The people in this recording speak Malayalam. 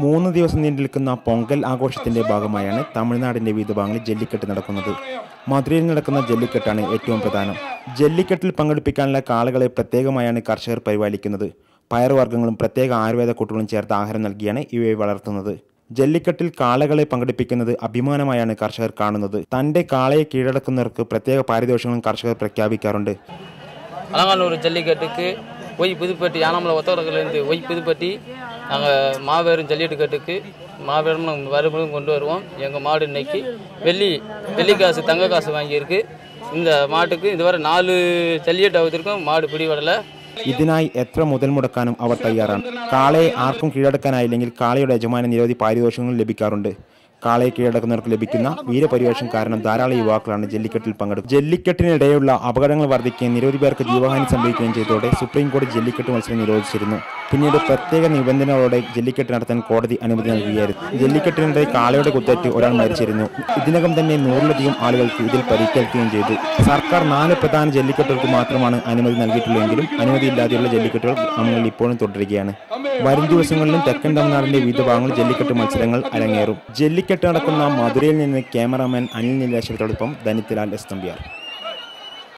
3 ദിവസം നീണ്ടുനിൽക്കുന്ന പൊങ്കൽ ആഘോഷത്തിന്റെ ഭാഗമായാണ് തമിഴ്നാടിന്റെ വിവിധ ഭാഗങ്ങളിൽ ജല്ലിക്കെട്ട് നടക്കുന്നത്. മധുരയിൽ നടക്കുന്ന ജല്ലിക്കെട്ടാണ് ഏറ്റവും പ്രധാനം. ജല്ലിക്കെട്ടിൽ പങ്കെടുപ്പിക്കാനുള്ള കാളകളെ പ്രത്യേകമായാണ് കർഷകർ പരിപാലിക്കുന്നത്. പയറുവർഗ്ഗങ്ങളും പ്രത്യേക ആയുർവേദ കൂട്ടുകളും ചേർത്ത് ആഹാരം നൽകിയാണ് ഇവയെ വളർത്തുന്നത്. ജല്ലിക്കെട്ടിൽ കാളകളെ പങ്കെടുപ്പിക്കുന്നത് അഭിമാനമായാണ് കർഷകർ കാണുന്നത്. തന്റെ കാളയെ കീഴടക്കുന്നവർക്ക് പ്രത്യേക പാരിതോഷികങ്ങളും കർഷകർ പ്രഖ്യാപിക്കാറുണ്ട്. அலங்காநல்லூர் ஜல்லிக்கட்டுக்கு ஒய் புதுப்பட்டி யானாமலை ஒத்தவரத்துலேருந்து ஒய் புதுப்பட்டி நாங்கள் மாபெரும் ஜல்லிக்கட்டுக்கு மாபெரும் வருமானம் கொண்டு வருவோம். எங்கள் மாடு இன்னைக்கு வெள்ளி காசு தங்க காசு வாங்கியிருக்கு. இந்த மாட்டுக்கு இதுவரை 4 ஜல்லிக்கட்டு ஆகுதிருக்கும் மாடு பிடிபடலை. ഇതിനായി എത്ര മുതൽ മുടക്കാനും അവർ തയ്യാറാണ്. കാളയെ ആർക്കും കീഴടക്കാനായില്ലെങ്കിൽ കാളയുടെ യജമാനന് നിരവധി പാരിതോഷികങ്ങൾ ലഭിക്കാറുണ്ട്. കാളയെ കീഴടക്കുന്നവർക്ക് ലഭിക്കുന്ന വീരപരിവേഷം കാരണം ധാരാളം യുവാക്കളാണ് ജല്ലിക്കെട്ടിൽ പങ്കെടുക്കുന്നത്. ജല്ലിക്കെട്ടിനിടെയുള്ള അപകടങ്ങൾ വർദ്ധിക്കുകയും നിരവധി പേർക്ക് ജീവഹാനി സംഭവിക്കുകയും ചെയ്തതോടെ സുപ്രീം കോടതി ജല്ലിക്കെട്ട് മത്സരം നിരോധിച്ചിരുന്നു. പിന്നീട് പ്രത്യേക നിബന്ധനകളോടെ ജല്ലിക്കെട്ട് നടത്താൻ കോടതി അനുമതി നൽകുകയായിരുന്നു. ജല്ലിക്കെട്ടിനിടെ കാളയുടെ കുത്തേറ്റ് ഒരാൾ മരിച്ചിരുന്നു. ഇതിനകം തന്നെ 100-ലധികം ആളുകൾക്ക് ഇതിൽ പരിക്കേൽക്കുകയും ചെയ്തു. സർക്കാർ 4 പ്രധാന ജല്ലിക്കെട്ടുകൾക്ക് മാത്രമാണ് അനുമതി നൽകിയിട്ടുള്ളെങ്കിലും അനുമതിയില്ലാതെയുള്ള ജല്ലിക്കെട്ടുകൾ ഗ്രാമങ്ങളിൽ ഇപ്പോഴും തുടരുകയാണ്. വരും ദിവസങ്ങളിലും തെക്കൻ തമിഴ്നാടിന്റെ വിവിധ ഭാഗങ്ങളിൽ ജല്ലിക്കെട്ട് മത്സരങ്ങൾ അരങ്ങേറും. ജല്ലിക്കെട്ട് നടക്കുന്ന മധുരയിൽ നിന്ന് ക്യാമറാമാൻ അനിൽ നീലാശ്വരത്തോടൊപ്പം ധനിത്തിലാൽ എസ് തമ്പിയാർ.